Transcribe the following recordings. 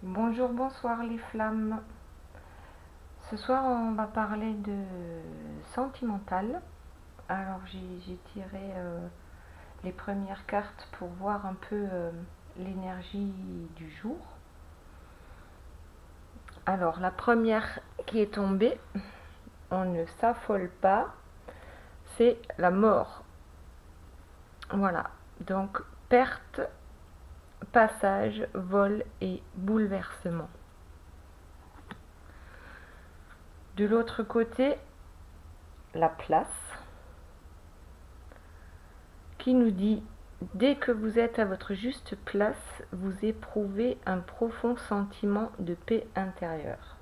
Bonjour, bonsoir les flammes. Ce soir, on va parler de sentimental. Alors, j'ai tiré les premières cartes pour voir un peu l'énergie du jour. Alors, la première qui est tombée, on ne s'affole pas, c'est la mort. Voilà, donc perte, passage, vol et bouleversement. De l'autre côté, la place, qui nous dit: dès que vous êtes à votre juste place, vous éprouvez un profond sentiment de paix intérieure.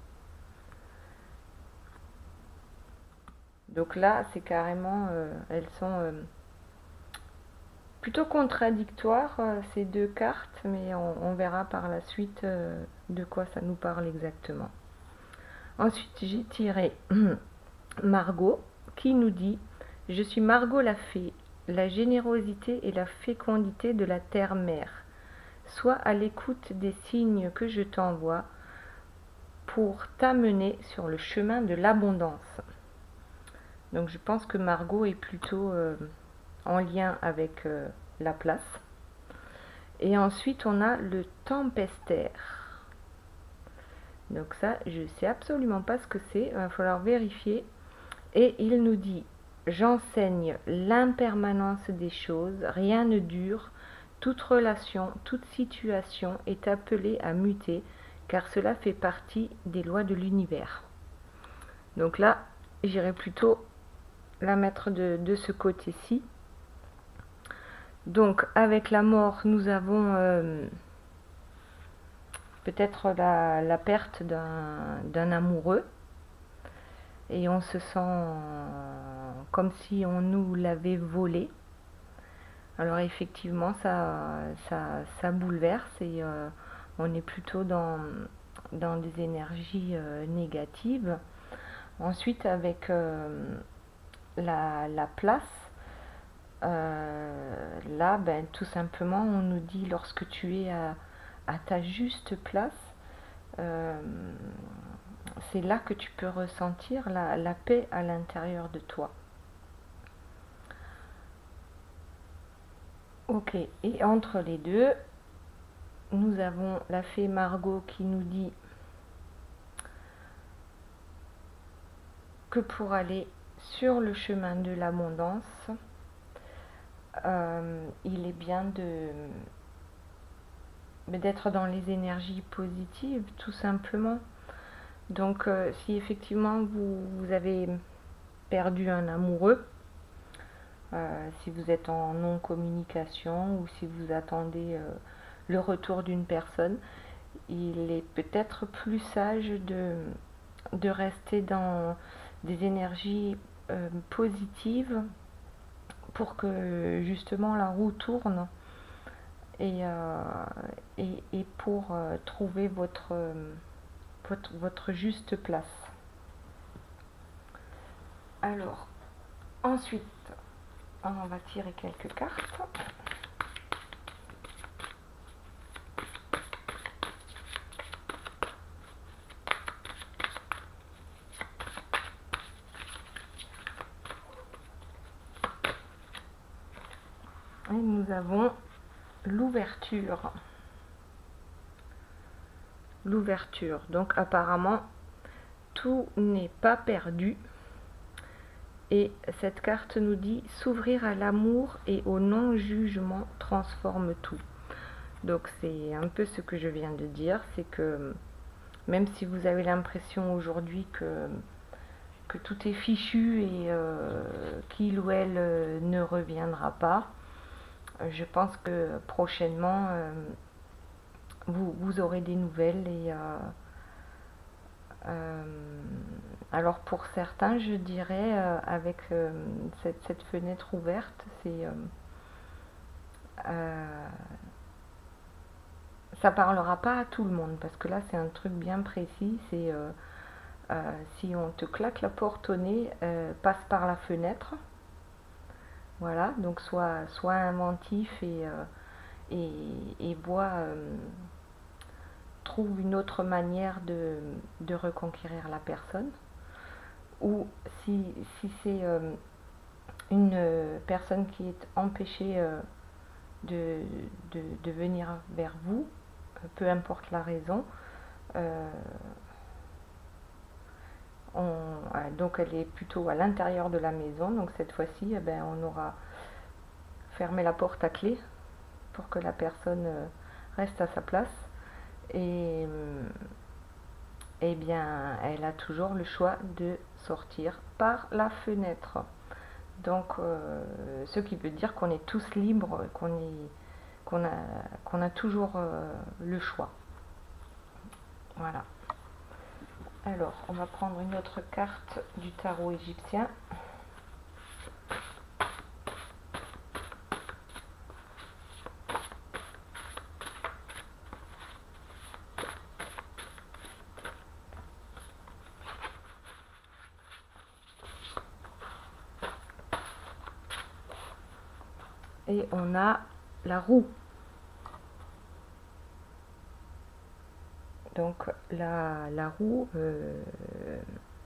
Donc là, c'est carrément, elles sont plutôt contradictoires, ces deux cartes, mais on verra par la suite de quoi ça nous parle exactement. Ensuite, j'ai tiré Margot, qui nous dit: je suis Margot la fée, la générosité et la fécondité de la terre-mère. Sois à l'écoute des signes que je t'envoie pour t'amener sur le chemin de l'abondance. Donc je pense que Margot est plutôt en lien avec la place. Et ensuite on a le tempestaire. Donc ça, je ne sais absolument pas ce que c'est, il va falloir vérifier. Et il nous dit: j'enseigne l'impermanence des choses, rien ne dure, toute relation, toute situation est appelée à muter, car cela fait partie des lois de l'univers. Donc là, j'irai plutôt la mettre de ce côté-ci. Donc avec la mort, nous avons peut-être la perte d'un amoureux, et on se sent comme si on nous l'avait volé. Alors effectivement, ça bouleverse, et on est plutôt dans des énergies négatives. Ensuite, avec la place, là, tout simplement, on nous dit: lorsque tu es à ta juste place, c'est là que tu peux ressentir la paix à l'intérieur de toi. Ok, et entre les deux, nous avons la fée Margot qui nous dit que pour aller sur le chemin de l'abondance, il est bien d'être dans les énergies positives, tout simplement. Donc si effectivement vous avez perdu un amoureux, si vous êtes en non-communication ou si vous attendez le retour d'une personne, il est peut-être plus sage de rester dans des énergies positives pour que justement la roue tourne, et pour trouver votre juste place. Alors, ensuite, on va tirer quelques cartes. Et nous avons l'ouverture. L'ouverture. Donc apparemment, tout n'est pas perdu. Et cette carte nous dit: s'ouvrir à l'amour et au non-jugement transforme tout. Donc c'est un peu ce que je viens de dire, c'est que même si vous avez l'impression aujourd'hui que tout est fichu et qu'il ou elle ne reviendra pas, je pense que prochainement vous aurez des nouvelles. Et alors pour certains, je dirais, avec cette fenêtre ouverte, ça parlera pas à tout le monde, parce que là c'est un truc bien précis. C'est si on te claque la porte au nez, passe par la fenêtre. Voilà, donc sois inventif et vois trouve une autre manière de reconquérir la personne, ou si c'est une personne qui est empêchée de venir vers vous, peu importe la raison, donc elle est plutôt à l'intérieur de la maison, donc cette fois-ci on aura fermé la porte à clé pour que la personne reste à sa place, et bien elle a toujours le choix de sortir par la fenêtre. Donc ce qui veut dire qu'on est tous libres, qu'on a toujours le choix. Voilà. Alors, on va prendre une autre carte du tarot égyptien. Et on a la roue. Donc la roue,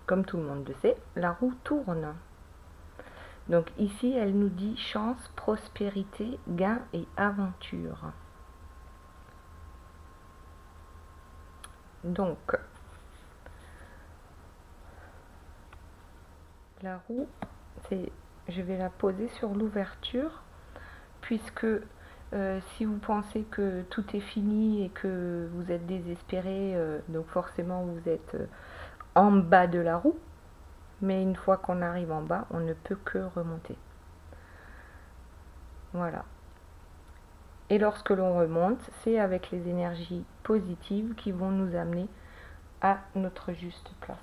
comme tout le monde le sait, la roue tourne. Donc ici, elle nous dit chance, prospérité, gain et aventure. Donc, la roue, je vais la poser sur l'ouverture, puisque si vous pensez que tout est fini et que vous êtes désespéré, donc forcément vous êtes en bas de la roue, mais une fois qu'on arrive en bas, on ne peut que remonter. Voilà. Et lorsque l'on remonte, c'est avec les énergies positives qui vont nous amener à notre juste place.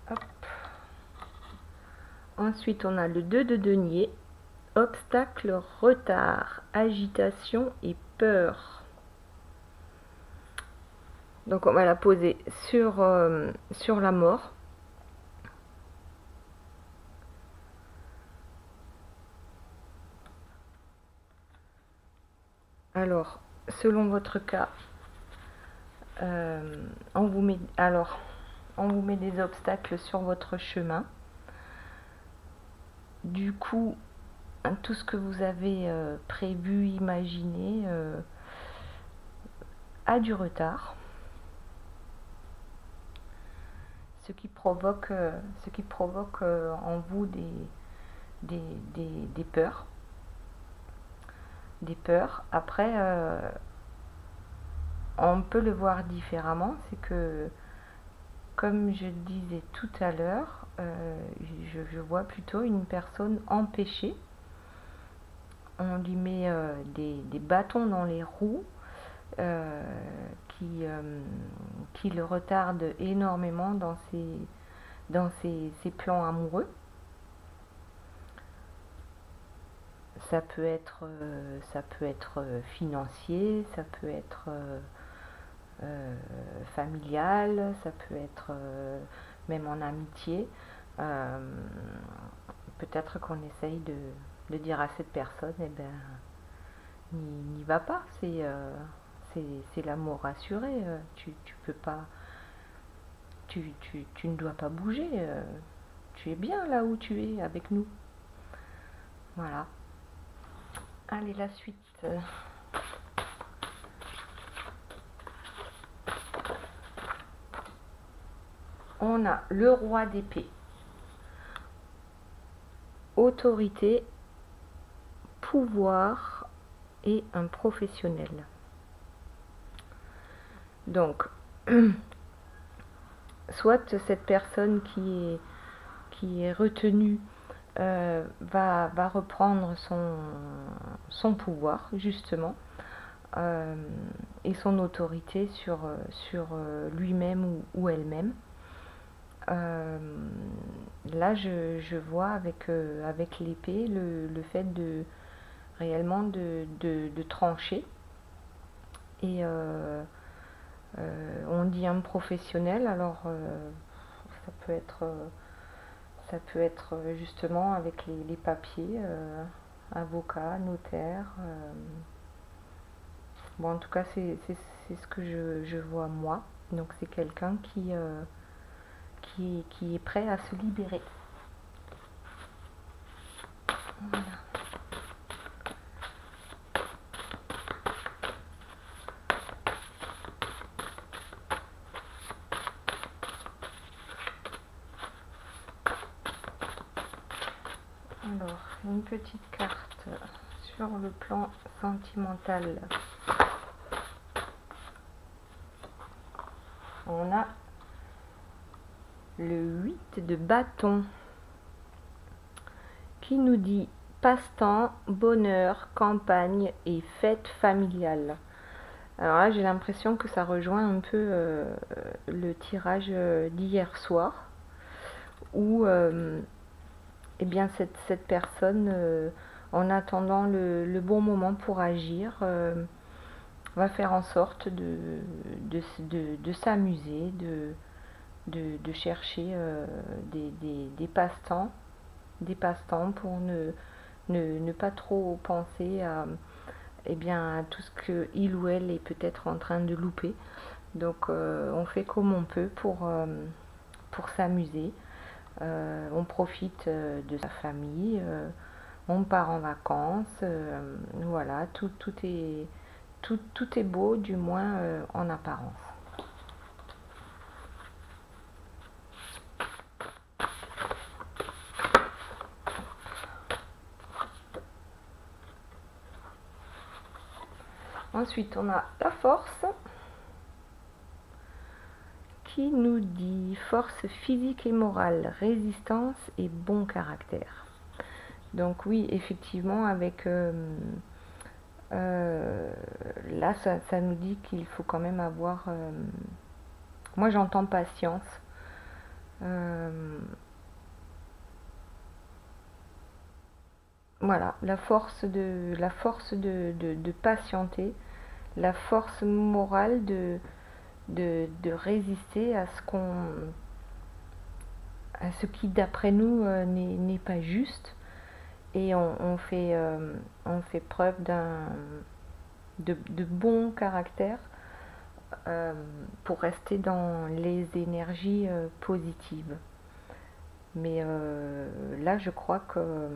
Hop. Ensuite, on a le 2 de denier, obstacle, retard, agitation et peur. Donc on va la poser sur la mort. Alors, selon votre cas, on vous met des obstacles sur votre chemin. Du coup, tout ce que vous avez prévu, imaginé, a du retard. Ce qui provoque en vous des peurs. Des peurs. Après, on peut le voir différemment, c'est que, comme je disais tout à l'heure, je vois plutôt une personne empêchée. On lui met des bâtons dans les roues qui le retardent énormément dans ses plans amoureux. Ça peut être financier, ça peut être familial, ça peut être même en amitié. Peut-être qu'on essaye de dire à cette personne, eh ben, n'y va pas, c'est l'amour assuré, tu peux pas, tu ne dois pas bouger, tu es bien là où tu es avec nous. Voilà. Allez, la suite. On a le roi d'épée. Autorité, pouvoir et un professionnel. Donc, soit cette personne qui est retenue va reprendre son pouvoir, justement, et son autorité sur lui-même ou elle-même. Là, je vois avec l'épée le fait de réellement de trancher. Et on dit un professionnel, alors ça peut être justement avec les papiers, avocat, notaire. Bon, en tout cas, c'est ce que je vois moi. Donc c'est quelqu'un qui est prêt à se libérer. Voilà. Alors, une petite carte sur le plan sentimental. On a le 8 de bâton qui nous dit passe-temps, bonheur, campagne et fête familiale. Alors là, j'ai l'impression que ça rejoint un peu le tirage d'hier soir où eh bien cette personne, en attendant le bon moment pour agir, va faire en sorte de s'amuser, de chercher des passe-temps pour ne pas trop penser à, eh bien, à tout ce qu'il ou elle est peut-être en train de louper. Donc on fait comme on peut pour s'amuser. On profite de sa famille, on part en vacances, voilà, tout est beau, du moins en apparence. Ensuite, on a la force qui nous dit force physique et morale, résistance et bon caractère. Donc oui, effectivement, avec là, ça nous dit qu'il faut quand même avoir... moi, j'entends patience. Voilà, la force de patienter, la force morale de résister à ce qui d'après nous n'est pas juste, et on fait preuve de bon caractère pour rester dans les énergies positives. Mais là, je crois que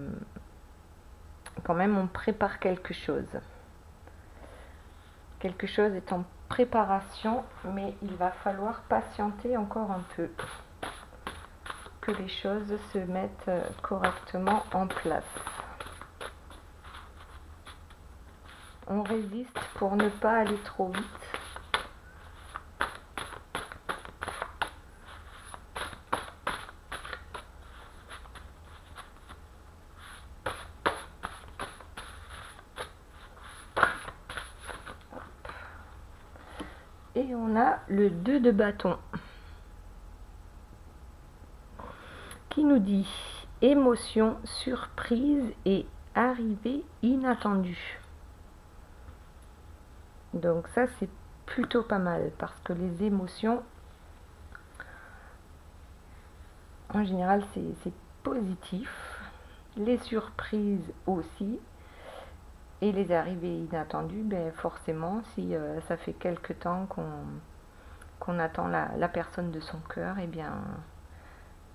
quand même on prépare quelque chose. Quelque chose est en préparation, mais il va falloir patienter encore un peu, que les choses se mettent correctement en place. On résiste pour ne pas aller trop vite. Et on a le 2 de bâton qui nous dit émotion, surprise et arrivée inattendue. Donc ça, c'est plutôt pas mal, parce que les émotions, en général, c'est positif. Les surprises aussi. Et les arrivées inattendues, ben forcément, si ça fait quelque temps qu'on attend la personne de son cœur, eh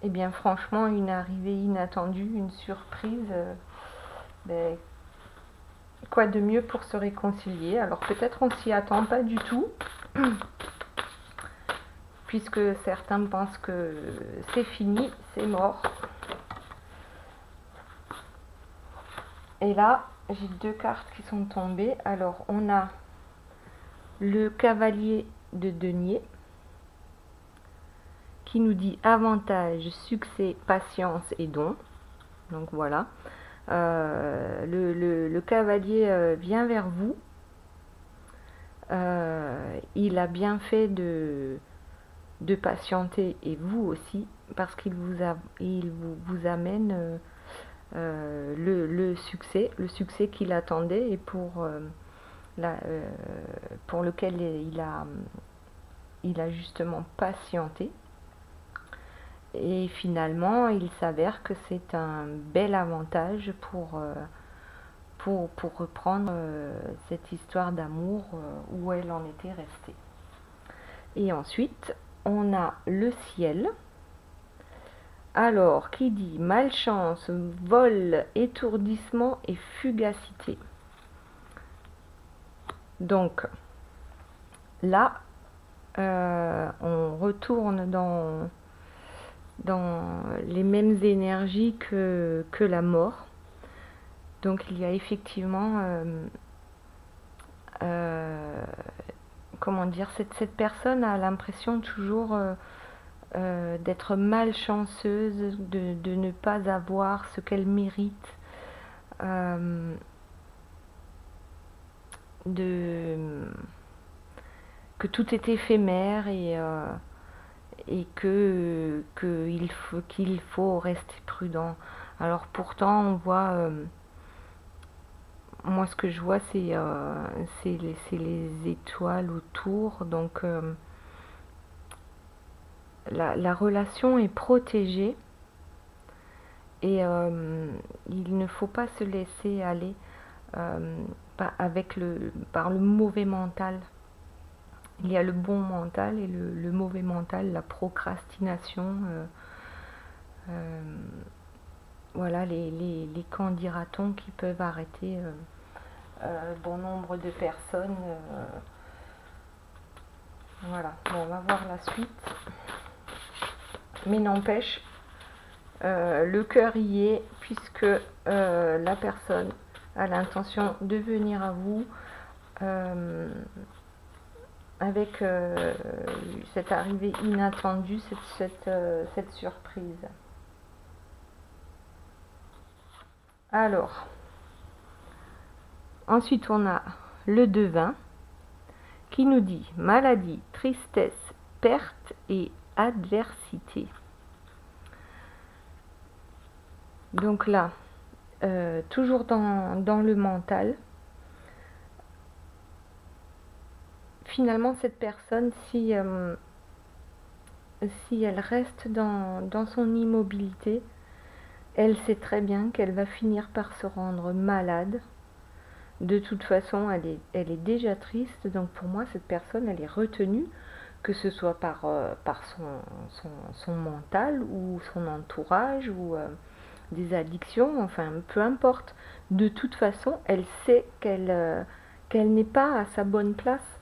bien franchement, une arrivée inattendue, une surprise, ben, quoi de mieux pour se réconcilier? Alors peut-être on s'y attend pas du tout, puisque certains pensent que c'est fini, c'est mort. Et là, j'ai 2 cartes qui sont tombées. Alors on a le cavalier de denier qui nous dit avantage, succès, patience et don. Donc voilà, le cavalier vient vers vous. Il a bien fait de patienter, et vous aussi, parce qu'il vous amène le succès qu'il attendait, et pour lequel il a justement patienté. Et finalement, il s'avère que c'est un bel avantage pour reprendre cette histoire d'amour où elle en était restée. Et ensuite, on a le ciel. Alors, qui dit malchance, vol, étourdissement et fugacité. Donc, là, on retourne dans les mêmes énergies que la mort. Donc, il y a effectivement, comment dire, cette personne a l'impression toujours d'être malchanceuse, de ne pas avoir ce qu'elle mérite, que tout est éphémère et qu'il faut rester prudent. Alors pourtant, on voit, moi ce que je vois, c'est les étoiles autour, donc la relation est protégée et il ne faut pas se laisser aller par le mauvais mental. Il y a le bon mental et le mauvais mental, la procrastination, voilà les qu'en dira-t-on qui peuvent arrêter bon nombre de personnes. Voilà, bon, on va voir la suite. Mais n'empêche, le cœur y est puisque la personne a l'intention de venir à vous avec cette arrivée inattendue, cette surprise. Alors, ensuite on a le devin qui nous dit maladie, tristesse, perte et adversité. Donc là, toujours dans le mental, finalement cette personne, si elle reste dans son immobilité, elle sait très bien qu'elle va finir par se rendre malade. De toute façon, elle est déjà triste, donc pour moi cette personne elle est retenue, que ce soit par son mental ou son entourage ou des addictions, enfin peu importe. De toute façon, elle sait qu'elle n'est pas à sa bonne place.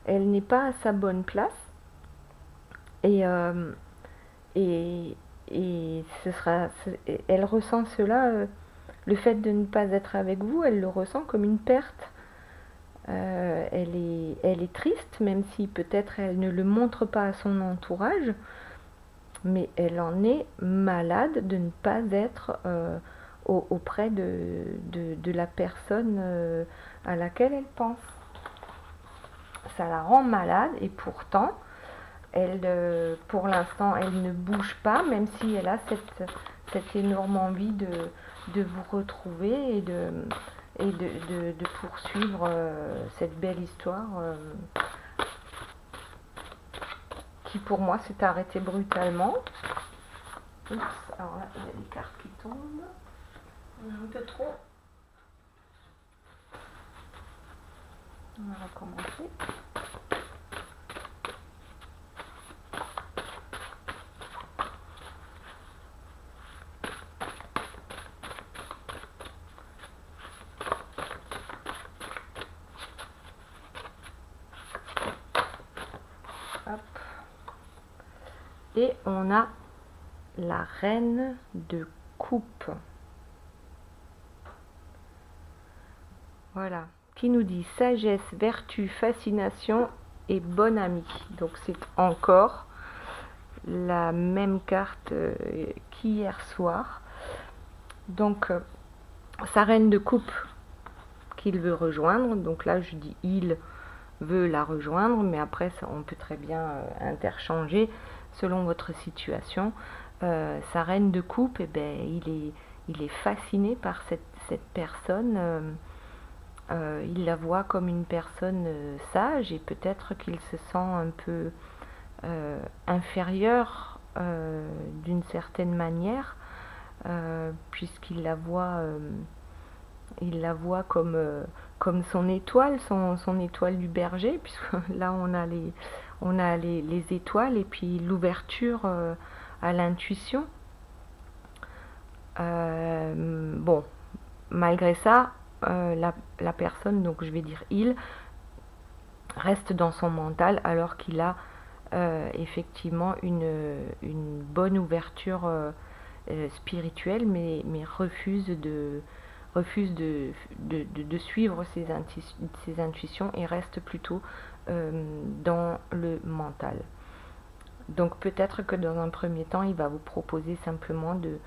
Elle n'est pas à sa bonne place. Et elle ressent cela, le fait de ne pas être avec vous, elle le ressent comme une perte. Elle est triste, même si peut-être elle ne le montre pas à son entourage, mais elle en est malade de ne pas être auprès de la personne à laquelle elle pense. Ça la rend malade et pourtant, pour l'instant, elle ne bouge pas, même si elle a cette énorme envie de vous retrouver et de poursuivre cette belle histoire qui pour moi s'est arrêtée brutalement. Oups, alors là, il y a des cartes qui tombent. Un peu trop. On va recommencer. Hop. Et on a la reine de coupe. Voilà. Qui nous dit sagesse, vertu, fascination et bonne amie. Donc c'est encore la même carte qu'hier soir. Donc sa reine de coupe qu'il veut rejoindre. Donc là je dis il veut la rejoindre, mais après ça, on peut très bien interchanger selon votre situation. Sa reine de coupe, eh ben, il est fasciné par cette personne. Il la voit comme une personne sage et peut-être qu'il se sent un peu inférieur d'une certaine manière, puisqu'il la voit, comme son étoile, son étoile du berger, puisque là on a les étoiles et puis l'ouverture à l'intuition. Bon, malgré ça, la personne, donc je vais dire il, reste dans son mental alors qu'il a effectivement une bonne ouverture spirituelle, mais refuse de suivre ses intuitions et reste plutôt dans le mental. Donc peut-être que dans un premier temps, il va vous proposer simplement de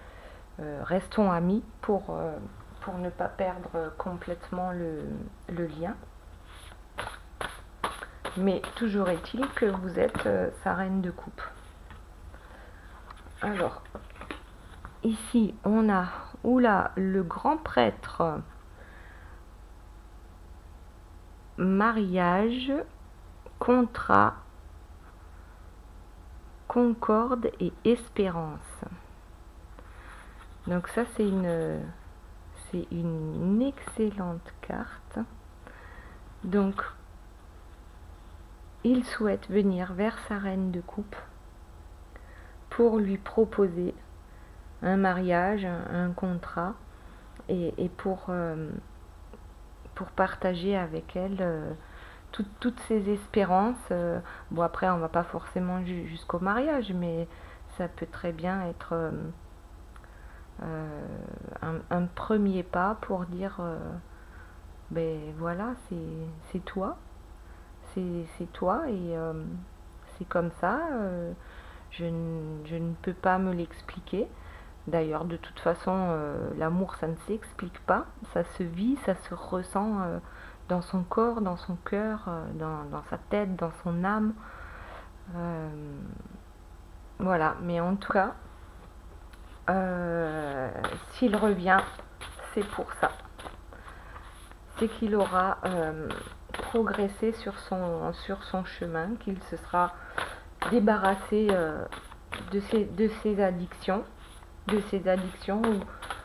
restons amis pour ne pas perdre complètement le lien. Mais toujours est-il que vous êtes sa reine de coupe. Alors, ici, on a le grand prêtre, mariage, contrat, concorde et espérance. Donc ça, c'est une excellente carte. Donc, il souhaite venir vers sa reine de coupe pour lui proposer un mariage, un contrat, et pour partager avec elle toutes ses espérances. Bon, après, on va pas forcément jusqu'au mariage, mais ça peut très bien être un premier pas pour dire ben voilà, c'est toi. C'est toi et c'est comme ça, je ne peux pas me l'expliquer. D'ailleurs, de toute façon, l'amour, ça ne s'explique pas, ça se vit, ça se ressent dans son corps, dans son cœur, dans sa tête, dans son âme. Voilà, mais en tout cas, s'il revient, c'est pour ça. C'est qu'il aura progressé sur son chemin, qu'il se sera débarrassé de ses addictions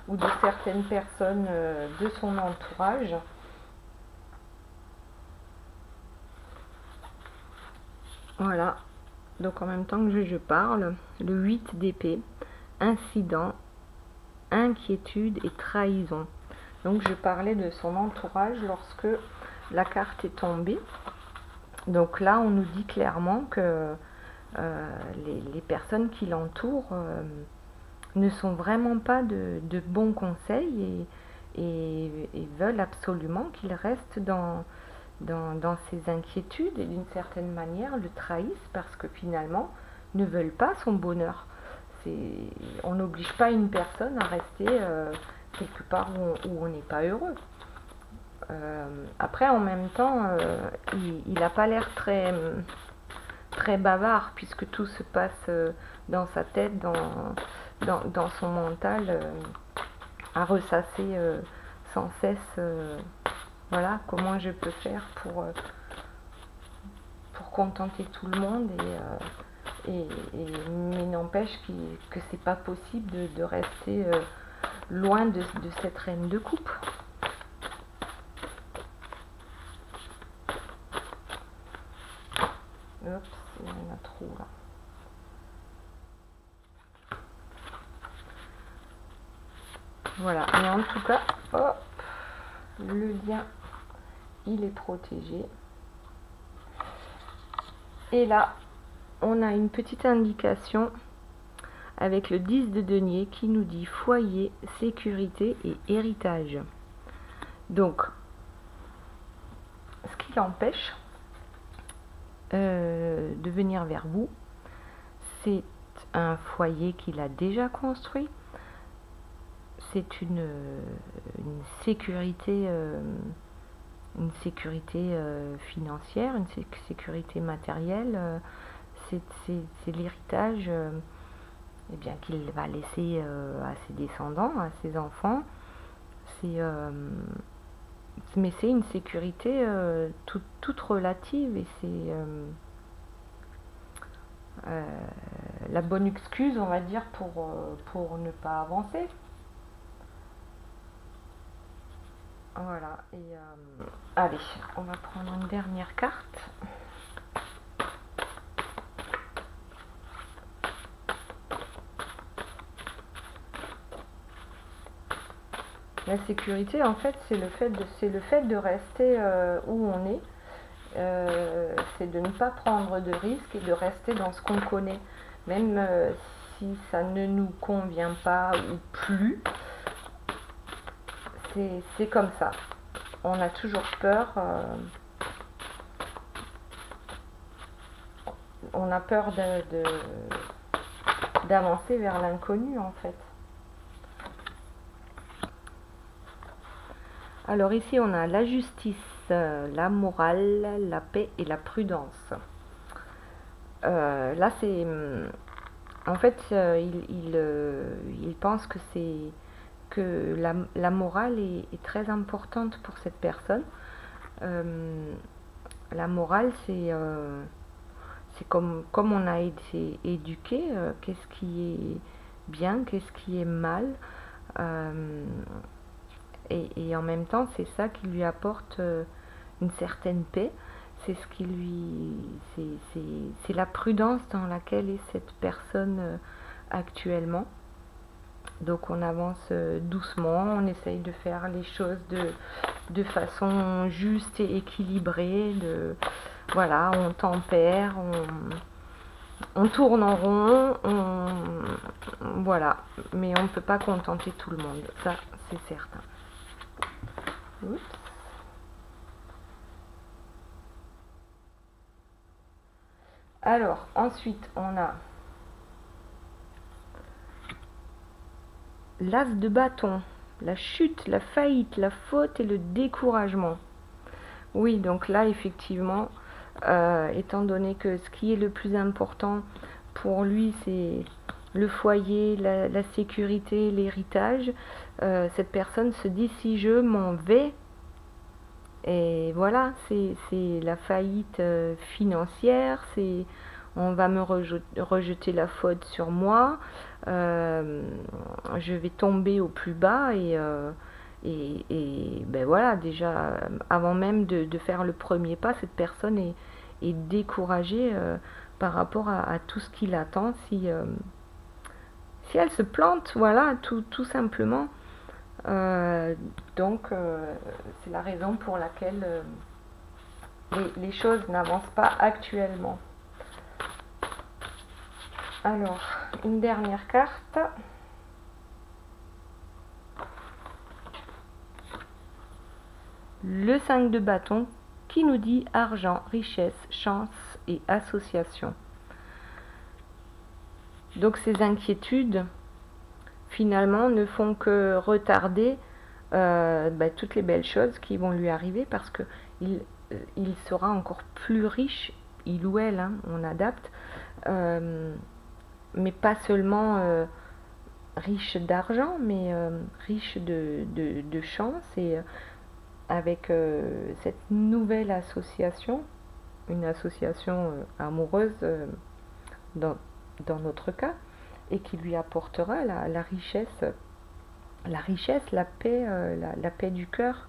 ou de certaines personnes de son entourage. Voilà, donc en même temps que je parle, le 8 d'épée, incident, inquiétude et trahison. Donc je parlais de son entourage lorsque la carte est tombée. Donc là, on nous dit clairement que les personnes qui l'entourent ne sont vraiment pas de bons conseils et veulent absolument qu'il reste dans ses inquiétudes et d'une certaine manière le trahissent parce que finalement ne veulent pas son bonheur. On n'oblige pas une personne à rester quelque part où on n'est pas heureux. Après, en même temps, il n'a pas l'air très bavard puisque tout se passe dans sa tête, dans son mental, à ressasser sans cesse voilà comment je peux faire pour contenter tout le monde mais n'empêche que c'est pas possible de rester loin de cette reine de coupe. Oups, il y en a trop là. Voilà, mais en tout cas, hop, le lien, il est protégé. Et là, on a une petite indication avec le 10 de denier qui nous dit foyer, sécurité et héritage. Donc, ce qui l'empêche de venir vers vous, c'est un foyer qu'il a déjà construit, c'est une sécurité financière, une sécurité matérielle, c'est l'héritage eh bien qu'il va laisser à ses descendants, à ses enfants. Mais c'est une sécurité toute relative et c'est la bonne excuse, on va dire, pour ne pas avancer. Voilà, et allez, on va prendre une dernière carte. La sécurité, en fait, c'est le fait de rester où on est. C'est de ne pas prendre de risques et de rester dans ce qu'on connaît. Même si ça ne nous convient pas ou plus, c'est comme ça. On a toujours peur. On a peur d'avancer vers l'inconnu, en fait. Alors ici, on a la justice, la morale, la paix et la prudence. Là, c'est... En fait, il pense que la morale est très importante pour cette personne. La morale, c'est comme on a été éduqué, qu'est-ce qui est bien, qu'est-ce qui est mal. Et en même temps, c'est ça qui lui apporte une certaine paix. C'est ce qui lui, c'est la prudence dans laquelle est cette personne actuellement. Donc on avance doucement, on essaye de faire les choses de façon juste et équilibrée. Voilà, on tempère, on tourne en rond, voilà. Mais on ne peut pas contenter tout le monde, ça c'est certain. Oups. Alors, ensuite, on a l'as de bâton, la chute, la faillite, la faute et le découragement. Oui, donc là, effectivement, étant donné que ce qui est le plus important pour lui, c'est le foyer, la sécurité, l'héritage, cette personne se dit, si je m'en vais, et voilà, c'est la faillite financière, on va me rejeter la faute sur moi, je vais tomber au plus bas et ben voilà, déjà avant même de faire le premier pas, cette personne est découragée par rapport à tout ce qui l'attend si elle se plante, voilà, tout simplement. Donc c'est la raison pour laquelle les choses n'avancent pas actuellement. Alors, une dernière carte. Le 5 de bâton qui nous dit argent, richesse, chance et association. Donc ces inquiétudes finalement ne font que retarder toutes les belles choses qui vont lui arriver parce que il sera encore plus riche, il ou elle, hein, on adapte, mais pas seulement riche d'argent, mais riche de chance et avec cette nouvelle association, une association amoureuse dans notre cas, et qui lui apportera la richesse, la paix, la paix du cœur.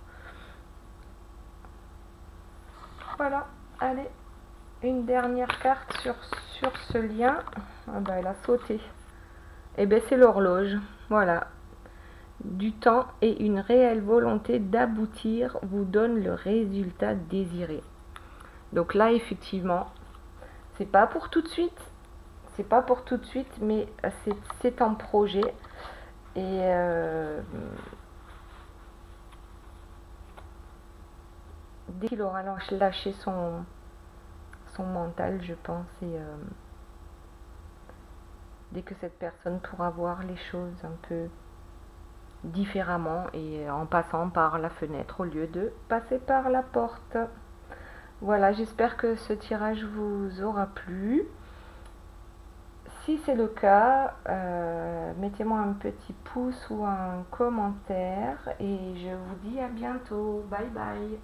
Voilà, allez, une dernière carte sur ce lien. Ah ben, elle a sauté. Et ben c'est l'horloge, voilà. Du temps et une réelle volonté d'aboutir vous donne le résultat désiré. Donc là, effectivement, c'est pas pour tout de suite. C'est pas pour tout de suite, mais c'est un projet. Et dès qu'il aura lâché son mental, je pense, et dès que cette personne pourra voir les choses un peu différemment et en passant par la fenêtre au lieu de passer par la porte. Voilà, j'espère que ce tirage vous aura plu. Si c'est le cas, mettez-moi un petit pouce ou un commentaire et je vous dis à bientôt. Bye bye.